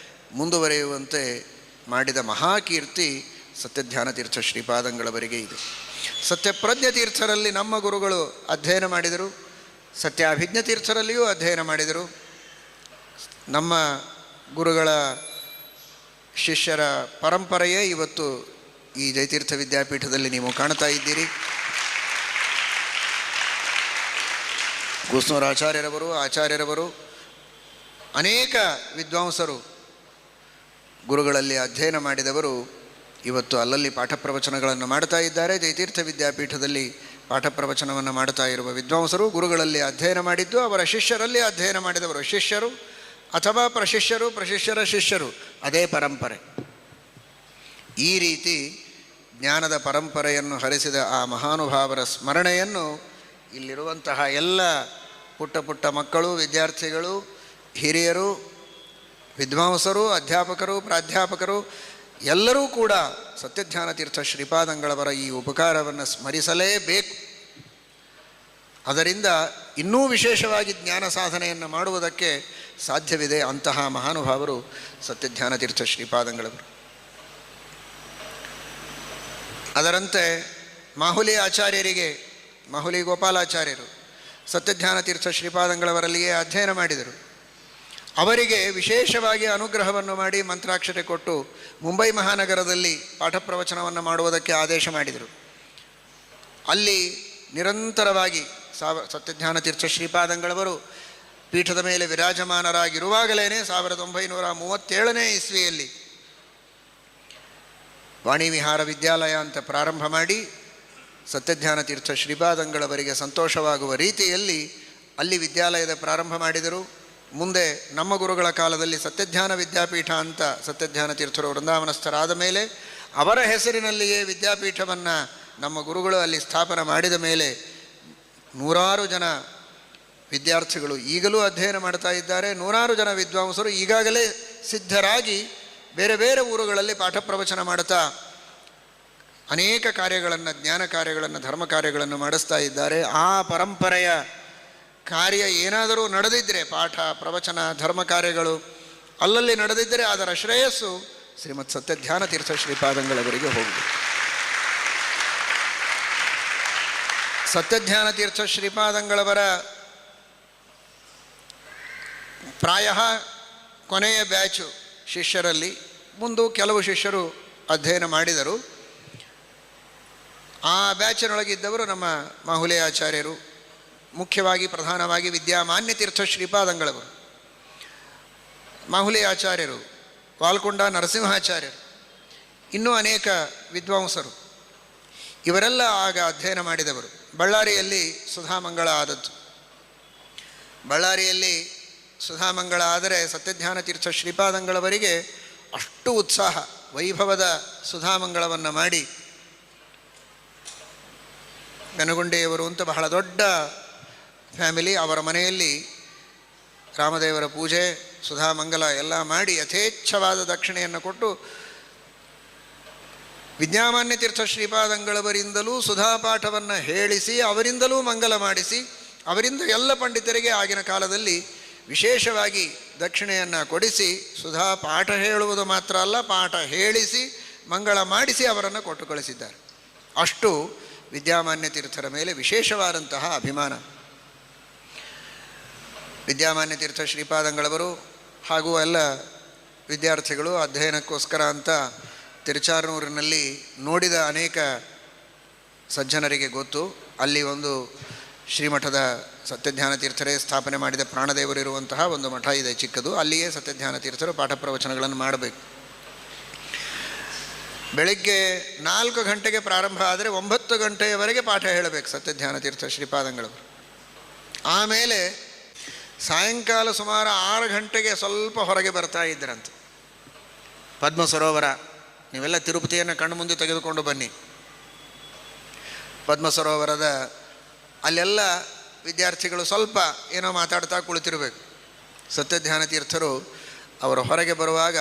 ಮುಂದುವರಿಯುವಂತೆ ಮಾಡಿದ ಮಹಾಕೀರ್ತಿ ಸತ್ಯಜ್ಞಾನತೀರ್ಥ ಶ್ರೀಪಾದಂಗಳವರಿಗೆ ಇದೆ. ಸತ್ಯಪ್ರಜ್ಞತೀರ್ಥರಲ್ಲಿ ನಮ್ಮ ಗುರುಗಳು ಅಧ್ಯಯನ ಮಾಡಿದರು, ಸತ್ಯಾಭಿಜ್ಞತೀರ್ಥರಲ್ಲಿಯೂ ಅಧ್ಯಯನ ಮಾಡಿದರು. ನಮ್ಮ ಗುರುಗಳ ಶಿಷ್ಯರ ಪರಂಪರೆಯೇ ಇವತ್ತು ಈ ಜಯತೀರ್ಥ ವಿದ್ಯಾಪೀಠದಲ್ಲಿ ನೀವು ಕಾಣ್ತಾ ಇದ್ದೀರಿ. ಕೂಸ್ನೂರ ಆಚಾರ್ಯರವರು ಅನೇಕ ವಿದ್ವಾಂಸರು ಗುರುಗಳಲ್ಲಿ ಅಧ್ಯಯನ ಮಾಡಿದವರು ಇವತ್ತು ಅಲ್ಲಲ್ಲಿ ಪಾಠ ಪ್ರವಚನಗಳನ್ನು ಮಾಡ್ತಾ ಇದ್ದಾರೆ. ಜಯತೀರ್ಥ ವಿದ್ಯಾಪೀಠದಲ್ಲಿ ಪಾಠ ಪ್ರವಚನವನ್ನು ಮಾಡ್ತಾ ಇರುವ ವಿದ್ವಾಂಸರು ಗುರುಗಳಲ್ಲಿ ಅಧ್ಯಯನ ಮಾಡಿದ್ದು, ಅವರ ಶಿಷ್ಯರಲ್ಲಿ ಅಧ್ಯಯನ ಮಾಡಿದವರು ಶಿಷ್ಯರು ಅಥವಾ ಪ್ರಶಿಷ್ಯರು, ಪ್ರಶಿಷ್ಯರ ಶಿಷ್ಯರು, ಅದೇ ಪರಂಪರೆ. ಈ ರೀತಿ ಜ್ಞಾನದ ಪರಂಪರೆಯನ್ನು ಹರಿಸಿದ ಆ ಮಹಾನುಭಾವರ ಸ್ಮರಣೆಯನ್ನು ಇಲ್ಲಿರುವಂತಹ ಎಲ್ಲ ಪುಟ್ಟ ಪುಟ್ಟ ಮಕ್ಕಳು, ವಿದ್ಯಾರ್ಥಿಗಳು, ಹಿರಿಯರು, ವಿದ್ವಾಂಸರು, ಅಧ್ಯಾಪಕರು, ಪ್ರಾಧ್ಯಾಪಕರು ಎಲ್ಲರೂ ಕೂಡ ಸತ್ಯಜ್ಞಾನತೀರ್ಥ ಶ್ರೀಪಾದಂಗಳವರ ಈ ಉಪಕಾರವನ್ನು ಸ್ಮರಿಸಲೇಬೇಕು. ಅದರಿಂದ ಇನ್ನೂ ವಿಶೇಷವಾಗಿ ಜ್ಞಾನ ಸಾಧನೆಯನ್ನು ಮಾಡುವುದಕ್ಕೆ ಸಾಧ್ಯವಿದೆ. ಅಂತಹ ಮಹಾನುಭಾವರು ಸತ್ಯಜ್ಞಾನತೀರ್ಥ ಶ್ರೀಪಾದಂಗಳವರು. ಅದರಂತೆ ಮಾಹುಲಿ ಆಚಾರ್ಯರಿಗೆ, ಮಾಹುಲಿ ಗೋಪಾಲಾಚಾರ್ಯರು ಸತ್ಯಜ್ಞಾನತೀರ್ಥ ಶ್ರೀಪಾದಂಗಳವರಲ್ಲಿಯೇ ಅಧ್ಯಯನ ಮಾಡಿದರು. ಅವರಿಗೆ ವಿಶೇಷವಾಗಿ ಅನುಗ್ರಹವನ್ನು ಮಾಡಿ ಮಂತ್ರಾಕ್ಷತೆ ಕೊಟ್ಟು ಮುಂಬೈ ಮಹಾನಗರದಲ್ಲಿ ಪಾಠ ಪ್ರವಚನವನ್ನು ಮಾಡುವುದಕ್ಕೆ ಆದೇಶ ಮಾಡಿದರು. ಅಲ್ಲಿ ನಿರಂತರವಾಗಿ ಸತ್ಯಜ್ಞಾನತೀರ್ಥ ಶ್ರೀಪಾದಂಗಳವರು ಪೀಠದ ಮೇಲೆ ವಿರಾಜಮಾನರಾಗಿರುವಾಗಲೇ 1937ನೇ ಇಸ್ವಿಯಲ್ಲಿ ವಾಣಿ ವಿಹಾರ ವಿದ್ಯಾಲಯ ಅಂತ ಪ್ರಾರಂಭ ಮಾಡಿ ಸತ್ಯಜ್ಞಾನತೀರ್ಥ ಶ್ರೀಪಾದಂಗಳವರಿಗೆ ಸಂತೋಷವಾಗುವ ರೀತಿಯಲ್ಲಿ ಅಲ್ಲಿ ವಿದ್ಯಾಲಯದ ಪ್ರಾರಂಭ ಮಾಡಿದರು. ಮುಂದೆ ನಮ್ಮ ಗುರುಗಳ ಕಾಲದಲ್ಲಿ ಸತ್ಯಜ್ಞಾನ ವಿದ್ಯಾಪೀಠ ಅಂತ ಸತ್ಯಜ್ಞಾನತೀರ್ಥರು ವೃಂದಾವನಸ್ಥರಾದ ಮೇಲೆ ಅವರ ಹೆಸರಿನಲ್ಲಿಯೇ ವಿದ್ಯಾಪೀಠವನ್ನು ನಮ್ಮ ಗುರುಗಳು ಅಲ್ಲಿ ಸ್ಥಾಪನೆ ಮಾಡಿದ ಮೇಲೆ ನೂರಾರು ಜನ ವಿದ್ಯಾರ್ಥಿಗಳು ಈಗಲೂ ಅಧ್ಯಯನ ಮಾಡ್ತಾ ಇದ್ದಾರೆ. ನೂರಾರು ಜನ ವಿದ್ವಾಂಸರು ಈಗಾಗಲೇ ಸಿದ್ಧರಾಗಿ ಬೇರೆ ಬೇರೆ ಊರುಗಳಲ್ಲಿ ಪಾಠ ಪ್ರವಚನ ಮಾಡ್ತಾ ಅನೇಕ ಕಾರ್ಯಗಳನ್ನು, ಜ್ಞಾನ ಕಾರ್ಯಗಳನ್ನು, ಧರ್ಮ ಕಾರ್ಯಗಳನ್ನು ಮಾಡಿಸ್ತಾ ಇದ್ದಾರೆ. ಆ ಪರಂಪರೆಯ ಕಾರ್ಯ ಏನಾದರೂ ನಡೆದಿದ್ದರೆ, ಪಾಠ ಪ್ರವಚನ ಧರ್ಮ ಕಾರ್ಯಗಳು ಅಲ್ಲಲ್ಲಿ ನಡೆದಿದ್ದರೆ ಅದರ ಶ್ರೇಯಸ್ಸು ಶ್ರೀಮತ್ ಸತ್ಯಜ್ಞಾನತೀರ್ಥ ಶ್ರೀಪಾದಂಗಳವರಿಗೆ ಹೋಗಿದೆ. ಸತ್ಯಜ್ಞಾನತೀರ್ಥ ಶ್ರೀಪಾದಂಗಳವರ ಪ್ರಾಯ ಕೊನೆಯ ಬ್ಯಾಚು ಶಿಷ್ಯರಲ್ಲಿ ಮುಂದೆ ಕೆಲವು ಶಿಷ್ಯರು ಅಧ್ಯಯನ ಮಾಡಿದರು. ಆ ಬ್ಯಾಚಿನೊಳಗಿದ್ದವರು ನಮ್ಮ ಮಾಹುಲೇಯಾಚಾರ್ಯರು, ಮುಖ್ಯವಾಗಿ ಪ್ರಧಾನವಾಗಿ ವಿದ್ಯಾಮಾನ್ಯ ತೀರ್ಥ ಶ್ರೀಪಾದಂಗಳವರು, ಮಾಹುಲೇಯಾಚಾರ್ಯರು, ವಾಲ್ಕೊಂಡ ನರಸಿಂಹಾಚಾರ್ಯರು, ಇನ್ನೂ ಅನೇಕ ವಿದ್ವಾಂಸರು, ಇವರೆಲ್ಲ ಆಗ ಅಧ್ಯಯನ ಮಾಡಿದವರು. ಬಳ್ಳಾರಿಯಲ್ಲಿ ಸುಧಾಮಂಗಳ ಆದದ್ದು. ಬಳ್ಳಾರಿಯಲ್ಲಿ ಸುಧಾಮಂಗಳ ಆದರೆ ಸತ್ಯಜ್ಞಾನ ತೀರ್ಥ ಶ್ರೀಪಾದಂಗಳವರಿಗೆ ಅಷ್ಟು ಉತ್ಸಾಹ, ವೈಭವದ ಸುಧಾಮಂಗಳವನ್ನು ಮಾಡಿ, ಬೆನಗುಂಡೆಯವರು ಅಂತ ಬಹಳ ದೊಡ್ಡ ಫ್ಯಾಮಿಲಿ, ಅವರ ಮನೆಯಲ್ಲಿ ರಾಮದೇವರ ಪೂಜೆ, ಸುಧಾಮಂಗಲ ಎಲ್ಲ ಮಾಡಿ ಯಥೇಚ್ಛವಾದ ದಕ್ಷಿಣೆಯನ್ನು ಕೊಟ್ಟು ವಿದ್ಯಾಮಾನ್ಯ ತೀರ್ಥ ಶ್ರೀಪಾದಂಗಳವರಿಂದಲೂ ಸುಧಾಪಾಠವನ್ನು ಹೇಳಿಸಿ, ಅವರಿಂದಲೂ ಮಂಗಲ ಮಾಡಿಸಿ, ಅವರಿಂದ ಎಲ್ಲ ಪಂಡಿತರಿಗೆ ಆಗಿನ ಕಾಲದಲ್ಲಿ ವಿಶೇಷವಾಗಿ ದಕ್ಷಿಣೆಯನ್ನು ಕೊಡಿಸಿ, ಸುಧಾ ಪಾಠ ಹೇಳುವುದು ಮಾತ್ರ ಅಲ್ಲ, ಪಾಠ ಹೇಳಿಸಿ ಮಂಗಳ ಮಾಡಿಸಿ ಅವರನ್ನು ಕೊಟ್ಟು ಕಳಿಸಿದ್ದಾರೆ. ಅಷ್ಟು ವಿದ್ಯಾಮಾನ್ಯ ತೀರ್ಥರ ಮೇಲೆ ವಿಶೇಷವಾದಂತಹ ಅಭಿಮಾನ. ವಿದ್ಯಾಮಾನ್ಯ ತೀರ್ಥ ಶ್ರೀಪಾದಂಗಳವರು ಹಾಗೂ ಎಲ್ಲ ವಿದ್ಯಾರ್ಥಿಗಳು ಅಧ್ಯಯನಕ್ಕೋಸ್ಕರ ಅಂತ ತಿರುಚಾನೂರಿನಲ್ಲಿ ನೋಡಿದ ಅನೇಕ ಸಜ್ಜನರಿಗೆ ಗೊತ್ತು. ಅಲ್ಲಿ ಒಂದು ಶ್ರೀಮಠದ ಸತ್ಯಜ್ಞಾನ ತೀರ್ಥರೇ ಸ್ಥಾಪನೆ ಮಾಡಿದ ಪ್ರಾಣದೇವರಿರುವಂತಹ ಒಂದು ಮಠ ಇದೆ, ಚಿಕ್ಕದು. ಅಲ್ಲಿಯೇ ಸತ್ಯಜ್ಞಾನ ತೀರ್ಥರು ಪಾಠ ಪ್ರವಚನಗಳನ್ನು ಮಾಡಬೇಕು. ಬೆಳಗ್ಗೆ 4 ಗಂಟೆಗೆ ಪ್ರಾರಂಭ ಆದರೆ 9 ಗಂಟೆಯವರೆಗೆ ಪಾಠ ಹೇಳಬೇಕು ಸತ್ಯಜ್ಞಾನ ತೀರ್ಥ ಶ್ರೀಪಾದಂಗಳವರು. ಆಮೇಲೆ ಸಾಯಂಕಾಲ ಸುಮಾರು 6 ಗಂಟೆಗೆ ಸ್ವಲ್ಪ ಹೊರಗೆ ಬರ್ತಾ ಇದ್ದರಂತೆ. ಪದ್ಮ ಸರೋವರ, ನೀವೆಲ್ಲ ತಿರುಪತಿಯನ್ನು ಕಣ್ಣು ಮುಂದೆ ತೆಗೆದುಕೊಂಡು ಬನ್ನಿ. ಪದ್ಮ ಸರೋವರದ ಅಲ್ಲೆಲ್ಲ ವಿದ್ಯಾರ್ಥಿಗಳು ಸ್ವಲ್ಪ ಏನೋ ಮಾತಾಡ್ತಾ ಕುಳಿತಿರಬೇಕು. ಸತ್ಯಜ್ಞಾನ ತೀರ್ಥರು ಅವರು ಹೊರಗೆ ಬರುವಾಗ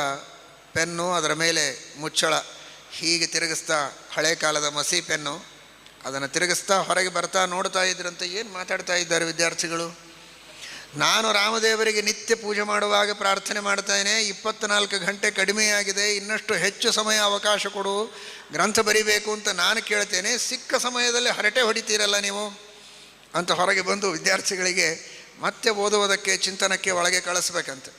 ಪೆನ್ನು, ಅದರ ಮೇಲೆ ಮುಚ್ಚಳ ಹೀಗೆ ತಿರುಗಿಸ್ತಾ, ಹಳೆ ಕಾಲದ ಮಸಿ ಪೆನ್ನು, ಅದನ್ನು ತಿರುಗಿಸ್ತಾ ಹೊರಗೆ ಬರ್ತಾ ನೋಡ್ತಾ ಇದ್ರಂತೆ. ಏನು ಮಾತಾಡ್ತಾ ಇದ್ದಾರೆ ವಿದ್ಯಾರ್ಥಿಗಳು? ನಾನು ರಾಮದೇವರಿಗೆ ನಿತ್ಯ ಪೂಜೆ ಮಾಡುವಾಗ ಪ್ರಾರ್ಥನೆ ಮಾಡ್ತಾನೆ, 24 ಗಂಟೆ ಕಡಿಮೆಯಾಗಿದೆ, ಇನ್ನಷ್ಟು ಹೆಚ್ಚು ಸಮಯ ಅವಕಾಶ ಕೊಡು, ಗ್ರಂಥ ಬರಿಬೇಕು ಅಂತ ನಾನು ಕೇಳ್ತೇನೆ, ಸಿಕ್ಕ ಸಮಯದಲ್ಲಿ ಹರಟೆ ಹೊಡಿತೀರಲ್ಲ ನೀವು ಅಂತ ಹೊರಗೆ ಬಂದು ವಿದ್ಯಾರ್ಥಿಗಳಿಗೆ ಮತ್ತೆ ಓದುವುದಕ್ಕೆ, ಚಿಂತನಕ್ಕೆ ಒಳಗೆ ಕಳಿಸ್ಬೇಕಂತೆ.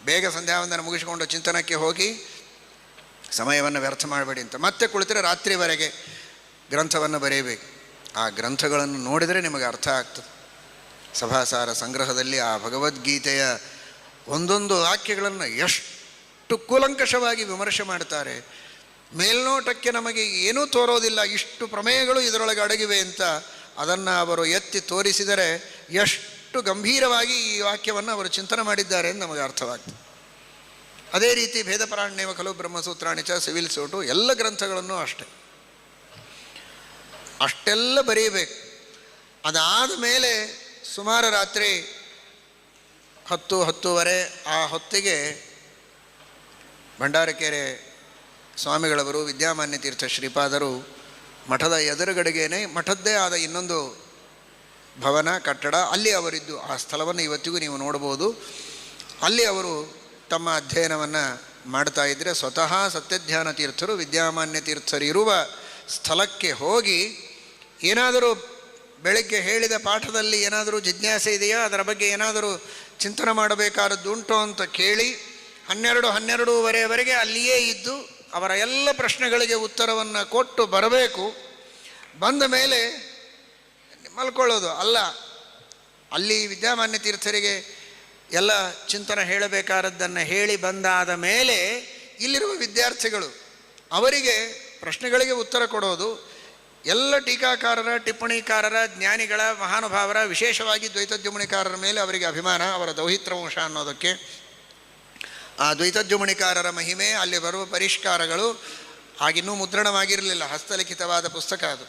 ಬೇಗ ಸಂಧ್ಯಾವಂದನ ಮುಗಿಸಿಕೊಂಡು ಚಿಂತನಕ್ಕೆ ಹೋಗಿ ಸಮಯವನ್ನು ವ್ಯರ್ಥ ಮಾಡಬೇಡಿ ಅಂತ. ಮತ್ತೆ ಕುಳಿತರೆ ರಾತ್ರಿವರೆಗೆ ಗ್ರಂಥವನ್ನು ಬರೆಯಬೇಕು. ಆ ಗ್ರಂಥಗಳನ್ನು ನೋಡಿದರೆ ನಿಮಗೆ ಅರ್ಥ ಆಗ್ತದೆ. ಸಭಾಸಾರ ಸಂಗ್ರಹದಲ್ಲಿ ಆ ಭಗವದ್ಗೀತೆಯ ಒಂದೊಂದು ವಾಕ್ಯಗಳನ್ನು ಎಷ್ಟು ಕೂಲಂಕಷವಾಗಿ ವಿಮರ್ಶೆ ಮಾಡ್ತಾರೆ. ಮೇಲ್ನೋಟಕ್ಕೆ ನಮಗೆ ಏನೂ ತೋರೋದಿಲ್ಲ, ಇಷ್ಟು ಪ್ರಮೇಯಗಳು ಇದರೊಳಗೆ ಅಡಗಿವೆ ಅಂತ. ಅದನ್ನು ಅವರು ಎತ್ತಿ ತೋರಿಸಿದರೆ ಎಷ್ಟು ಗಂಭೀರವಾಗಿ ಈ ವಾಕ್ಯವನ್ನು ಅವರು ಚಿಂತನೆ ಮಾಡಿದ್ದಾರೆ ಅಂತ ನಮಗೆ ಅರ್ಥವಾಗ್ತದೆ. ಅದೇ ರೀತಿ ಭೇದಪರಾಣ್ಯವ ಖಲು ಬ್ರಹ್ಮಸೂತ್ರಾಣಿಚ, ಸಿವಿಲ್ ಸೂಟು, ಎಲ್ಲ ಗ್ರಂಥಗಳನ್ನು ಅಷ್ಟೆ, ಅಷ್ಟೆಲ್ಲ ಬರೀಬೇಕು. ಅದಾದ ಮೇಲೆ ಸುಮಾರು ರಾತ್ರಿ 10-10:30 ಆ ಹೊತ್ತಿಗೆ ಭಂಡಾರಕೆರೆ ಸ್ವಾಮಿಗಳವರು, ವಿದ್ಯಾಮಾನ್ಯ ತೀರ್ಥ ಶ್ರೀಪಾದರು ಮಠದ ಎದುರುಗಡೆಗೇನೆ ಮಠದ್ದೇ ಆದ ಇನ್ನೊಂದು ಭವನ, ಕಟ್ಟಡ, ಅಲ್ಲಿ ಅವರಿದ್ದು. ಆ ಸ್ಥಳವನ್ನು ಇವತ್ತಿಗೂ ನೀವು ನೋಡ್ಬೋದು. ಅಲ್ಲಿ ಅವರು ತಮ್ಮ ಅಧ್ಯಯನವನ್ನು ಮಾಡ್ತಾ ಇದ್ದರೆ, ಸ್ವತಃ ಸತ್ಯಜ್ಞಾನ ತೀರ್ಥರು ವಿದ್ಯಾಮಾನ್ಯ ತೀರ್ಥರಿರುವ ಸ್ಥಳಕ್ಕೆ ಹೋಗಿ ಏನಾದರೂ ಬೆಳಗ್ಗೆ ಹೇಳಿದ ಪಾಠದಲ್ಲಿ ಏನಾದರೂ ಜಿಜ್ಞಾಸೆ ಇದೆಯಾ, ಅದರ ಬಗ್ಗೆ ಏನಾದರೂ ಚಿಂತನೆ ಮಾಡಬೇಕಾದದ್ದು ಉಂಟು ಅಂತ ಕೇಳಿ 12-12:30ವರೆಗೆ ಅಲ್ಲಿಯೇ ಇದ್ದು ಅವರ ಎಲ್ಲ ಪ್ರಶ್ನೆಗಳಿಗೆ ಉತ್ತರವನ್ನು ಕೊಟ್ಟು ಬರಬೇಕು. ಬಂದ ಮೇಲೆ ಮಲ್ಕೊಳ್ಳೋದು ಅಲ್ಲ, ಅಲ್ಲಿ ವಿದ್ಯಾಮಾನ್ಯ ತೀರ್ಥರಿಗೆ ಎಲ್ಲ ಚಿಂತನೆ ಹೇಳಬೇಕಾದದ್ದನ್ನು ಹೇಳಿ ಬಂದಾದ ಮೇಲೆ ಇಲ್ಲಿರುವ ವಿದ್ಯಾರ್ಥಿಗಳು ಅವರಿಗೆ ಪ್ರಶ್ನೆಗಳಿಗೆ ಉತ್ತರ ಕೊಡೋದು. ಎಲ್ಲ ಟೀಕಾಕಾರರ, ಟಿಪ್ಪಣಿಕಾರರ, ಜ್ಞಾನಿಗಳ, ಮಹಾನುಭಾವರ, ವಿಶೇಷವಾಗಿ ದ್ವೈತದ್ಯುಮಣಿಕಾರರ ಮೇಲೆ ಅವರಿಗೆ ಅಭಿಮಾನ, ಅವರ ದೌಹಿತ್ರವಂಶ ಅನ್ನೋದಕ್ಕೆ. ಆ ದ್ವೈತದ್ಯುಮಣಿಕಾರರ ಮಹಿಮೆ, ಅಲ್ಲಿ ಬರುವ ಪರಿಷ್ಕಾರಗಳು, ಆಗಿನ್ನೂ ಮುದ್ರಣವಾಗಿರಲಿಲ್ಲ, ಹಸ್ತಲಿಖಿತವಾದ ಪುಸ್ತಕ ಅದು.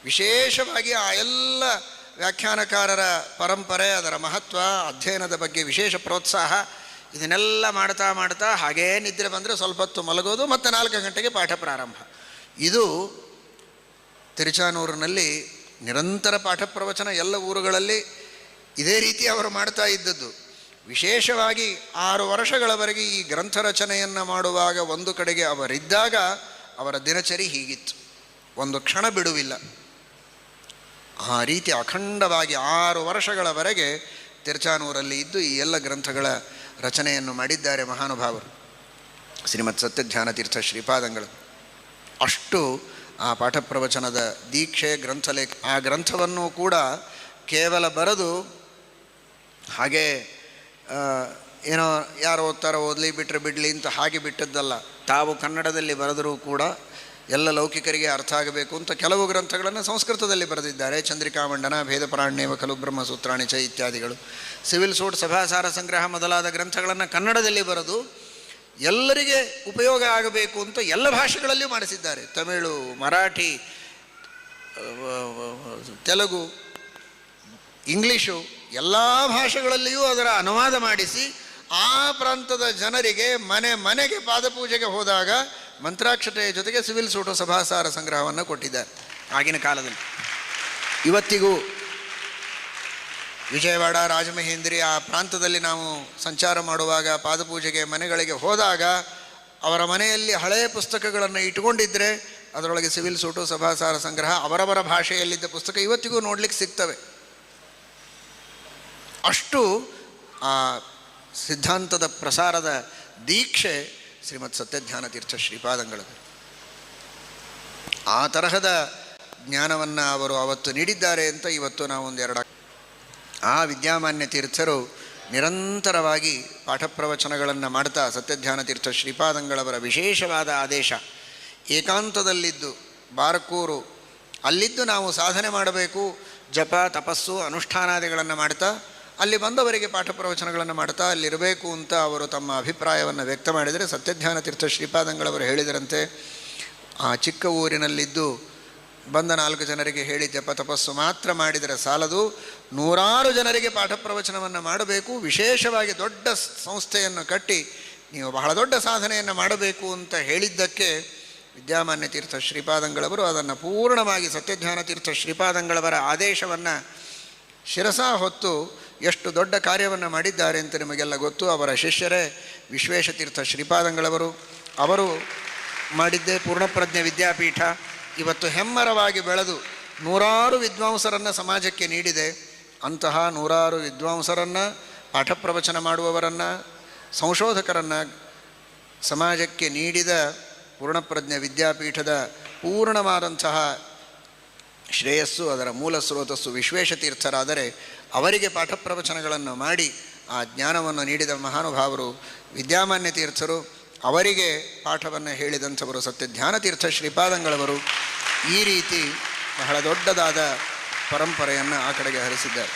ವಿಶೇಷವಾಗಿ ಆ ಎಲ್ಲ ವ್ಯಾಖ್ಯಾನಕಾರರ ಪರಂಪರೆ, ಅದರ ಮಹತ್ವ, ಅಧ್ಯಯನದ ಬಗ್ಗೆ ವಿಶೇಷ ಪ್ರೋತ್ಸಾಹ, ಇದನ್ನೆಲ್ಲ ಮಾಡ್ತಾ ಮಾಡ್ತಾ ಹಾಗೇ ನಿದ್ರೆ ಬಂದರೆ ಸ್ವಲ್ಪ ಹೊತ್ತು ಮಲಗೋದು, ಮತ್ತು 4 ಗಂಟೆಗೆ ಪಾಠ ಪ್ರಾರಂಭ. ಇದು ತಿರುಚಾನೂರಿನಲ್ಲಿ ನಿರಂತರ ಪಾಠ ಪ್ರವಚನ. ಎಲ್ಲ ಊರುಗಳಲ್ಲಿ ಇದೇ ರೀತಿ ಅವರು ಮಾಡ್ತಾ ಇದ್ದದ್ದು. ವಿಶೇಷವಾಗಿ 6 ವರ್ಷಗಳವರೆಗೆ ಈ ಗ್ರಂಥ ರಚನೆಯನ್ನು ಮಾಡುವಾಗ ಒಂದು ಕಡೆಗೆ ಅವರಿದ್ದಾಗ ಅವರ ದಿನಚರಿ ಹೀಗಿತ್ತು, ಒಂದು ಕ್ಷಣ ಬಿಡುವಿಲ್ಲ. ಆ ರೀತಿ ಅಖಂಡವಾಗಿ 6 ವರ್ಷಗಳವರೆಗೆ ತಿರುಚಾನೂರಲ್ಲಿ ಇದ್ದು ಈ ಎಲ್ಲ ಗ್ರಂಥಗಳ ರಚನೆಯನ್ನು ಮಾಡಿದ್ದಾರೆ ಮಹಾನುಭಾವರು, ಶ್ರೀಮತ್ ಸತ್ಯಜ್ಞಾನ ತೀರ್ಥ ಶ್ರೀಪಾದಂಗಳು. ಅಷ್ಟು ಆ ಪಾಠ ಪ್ರವಚನದ ದೀಕ್ಷೆ ಗ್ರಂಥಲೇಖ. ಆ ಗ್ರಂಥವನ್ನು ಕೂಡ ಕೇವಲ ಬರೆದು ಹಾಗೆ ಏನೋ ಯಾರು ಓದ್ತಾರೋ ಓದಲಿ ಬಿಟ್ಟರೆ ಬಿಡಲಿ ಅಂತ ಹಾಗೆ ಬಿಟ್ಟದ್ದಲ್ಲ. ತಾವು ಕನ್ನಡದಲ್ಲಿ ಬರೆದರೂ ಕೂಡ ಎಲ್ಲ ಲೌಕಿಕರಿಗೆ ಅರ್ಥ ಆಗಬೇಕು ಅಂತ ಕೆಲವು ಗ್ರಂಥಗಳನ್ನು ಸಂಸ್ಕೃತದಲ್ಲಿ ಬರೆದಿದ್ದಾರೆ. ಚಂದ್ರಿಕಾಮಂಡನ, ಭೇದಪರಾಣ್ಯವ ಖಲು ಬ್ರಹ್ಮಸೂತ್ರಾಣಿ ಚ ಇತ್ಯಾದಿಗಳು. ಸಿವಿಲ್ ಸೂಟ್, ಸಭಾಸಾರ ಸಂಗ್ರಹ ಮೊದಲಾದ ಗ್ರಂಥಗಳನ್ನು ಕನ್ನಡದಲ್ಲಿ ಬರೆದು ಎಲ್ಲರಿಗೆ ಉಪಯೋಗ ಆಗಬೇಕು ಅಂತ ಎಲ್ಲ ಭಾಷೆಗಳಲ್ಲಿಯೂ ಮಾಡಿಸಿದ್ದಾರೆ. ತಮಿಳು, ಮರಾಠಿ, ತೆಲುಗು, ಇಂಗ್ಲೀಷು ಎಲ್ಲ ಭಾಷೆಗಳಲ್ಲಿಯೂ ಅದರ ಅನುವಾದ ಮಾಡಿಸಿ ಆ ಪ್ರಾಂತದ ಜನರಿಗೆ ಮನೆ ಮನೆಗೆ ಪಾದಪೂಜೆಗೆ ಹೋದಾಗ ಮಂತ್ರಾಕ್ಷತೆಯ ಜೊತೆಗೆ ಸಿವಿಲ್ ಸೂಟು ಸಭಾಸಾರ ಸಂಗ್ರಹವನ್ನು ಕೊಟ್ಟಿದ್ದಾರೆ ಆಗಿನ ಕಾಲದಲ್ಲಿ. ಇವತ್ತಿಗೂ ವಿಜಯವಾಡ, ರಾಜಮಹೇಂದ್ರಿ ಆ ಪ್ರಾಂತದಲ್ಲಿ ನಾವು ಸಂಚಾರ ಮಾಡುವಾಗ ಪಾದಪೂಜೆಗೆ ಮನೆಗಳಿಗೆ ಹೋದಾಗ ಅವರ ಮನೆಯಲ್ಲಿ ಹಳೆಯ ಪುಸ್ತಕಗಳನ್ನು ಇಟ್ಟುಕೊಂಡಿದ್ದರೆ ಅದರೊಳಗೆ ಸಿವಿಲ್ ಸೂಟು ಸಭಾಸಾರ ಸಂಗ್ರಹ ಅವರವರ ಭಾಷೆಯಲ್ಲಿದ್ದ ಪುಸ್ತಕ ಇವತ್ತಿಗೂ ನೋಡಲಿಕ್ಕೆ ಸಿಗ್ತವೆ. ಅಷ್ಟು ಆ ಸಿದ್ಧಾಂತದ ಪ್ರಸಾರದ ದೀಕ್ಷೆ ಶ್ರೀಮತ್ ಸತ್ಯಜ್ಞಾನ ತೀರ್ಥ ಶ್ರೀಪಾದಂಗಳದು. ಆ ತರಹದ ಜ್ಞಾನವನ್ನು ಅವರು ಅವತ್ತು ನೀಡಿದ್ದಾರೆ ಅಂತ ಇವತ್ತು ನಾವು ಒಂದೆರಡು ಆ ವಿದ್ಯಾಮಾನ್ಯ ತೀರ್ಥರು ನಿರಂತರವಾಗಿ ಪಾಠ ಪ್ರವಚನಗಳನ್ನು ಮಾಡ್ತಾ ಸತ್ಯಜ್ಞಾನ ತೀರ್ಥ ಶ್ರೀಪಾದಂಗಳವರ ವಿಶೇಷವಾದ ಆದೇಶ, ಏಕಾಂತದಲ್ಲಿದ್ದು ಬಾರಕೂರು ಅಲ್ಲಿದ್ದು ನಾವು ಸಾಧನೆ ಮಾಡಬೇಕು, ಜಪ ತಪಸ್ಸು ಅನುಷ್ಠಾನಾದಿಗಳನ್ನು ಮಾಡ್ತಾ ಅಲ್ಲಿ ಬಂದವರಿಗೆ ಪಾಠ ಪ್ರವಚನಗಳನ್ನು ಮಾಡ್ತಾ ಅಲ್ಲಿರಬೇಕು ಅಂತ ಅವರು ತಮ್ಮ ಅಭಿಪ್ರಾಯವನ್ನು ವ್ಯಕ್ತ ಮಾಡಿದರೆ, ಸತ್ಯಜ್ಞಾನ ತೀರ್ಥ ಶ್ರೀಪಾದಂಗಳವರು ಹೇಳಿದರಂತೆ, ಆ ಚಿಕ್ಕ ಊರಿನಲ್ಲಿದ್ದು ಬಂದ 4 ಜನರಿಗೆ ಹೇಳಿ ಜಪ ತಪಸ್ಸು ಮಾತ್ರ ಮಾಡಿದರೆ ಸಾಲದು, 100 ಜನರಿಗೆ ಪಾಠ ಪ್ರವಚನವನ್ನು ಮಾಡಬೇಕು, ವಿಶೇಷವಾಗಿ ದೊಡ್ಡ ಸಂಸ್ಥೆಯನ್ನು ಕಟ್ಟಿ ನೀವು ಬಹಳ ದೊಡ್ಡ ಸಾಧನೆಯನ್ನು ಮಾಡಬೇಕು ಅಂತ ಹೇಳಿದ್ದಕ್ಕೆ ವಿದ್ಯಾಮಾನ್ಯ ತೀರ್ಥ ಶ್ರೀಪಾದಂಗಳವರು ಅದನ್ನು ಪೂರ್ಣವಾಗಿ ಸತ್ಯಜ್ಞಾನ ತೀರ್ಥ ಶ್ರೀಪಾದಂಗಳವರ ಆದೇಶವನ್ನು ಶಿರಸ ಹೊತ್ತು ಎಷ್ಟು ದೊಡ್ಡ ಕಾರ್ಯವನ್ನು ಮಾಡಿದ್ದಾರೆ ಅಂತ ನಿಮಗೆಲ್ಲ ಗೊತ್ತು. ಅವರ ಶಿಷ್ಯರೇ ವಿಶ್ವೇಶತೀರ್ಥ ಶ್ರೀಪಾದಂಗಳವರು. ಅವರು ಮಾಡಿದ್ದೇ ಪೂರ್ಣಪ್ರಜ್ಞೆ ವಿದ್ಯಾಪೀಠ ಇವತ್ತು ಹೆಮ್ಮರವಾಗಿ ಬೆಳೆದು 100 ವಿದ್ವಾಂಸರನ್ನು ಸಮಾಜಕ್ಕೆ ನೀಡಿದೆ. ಅಂತಹ 100 ವಿದ್ವಾಂಸರನ್ನು, ಪಾಠ ಪ್ರವಚನ ಮಾಡುವವರನ್ನು, ಸಂಶೋಧಕರನ್ನು ಸಮಾಜಕ್ಕೆ ನೀಡಿದ ಪೂರ್ಣಪ್ರಜ್ಞೆ ವಿದ್ಯಾಪೀಠದ ಪೂರ್ಣವಾದಂತಹ ಶ್ರೇಯಸ್ಸು, ಅದರ ಮೂಲ ಸ್ರೋತಸ್ಸು ವಿಶ್ವೇಶತೀರ್ಥರಾದರೆ ಅವರಿಗೆ ಪಾಠ ಪ್ರವಚನಗಳನ್ನು ಮಾಡಿ ಆ ಜ್ಞಾನವನ್ನು ನೀಡಿದ ಮಹಾನುಭಾವರು ವಿದ್ಯಾಮಾನ್ಯ ತೀರ್ಥರು. ಅವರಿಗೆ ಪಾಠವನ್ನು ಹೇಳಿದಂಥವರು ಸತ್ಯಜ್ಞಾನ ತೀರ್ಥ ಶ್ರೀಪಾದಂಗಳವರು. ಈ ರೀತಿ ಬಹಳ ದೊಡ್ಡದಾದ ಪರಂಪರೆಯನ್ನು ಆ ಕಡೆಗೆ ಹರಿಸಿದ್ದಾರೆ.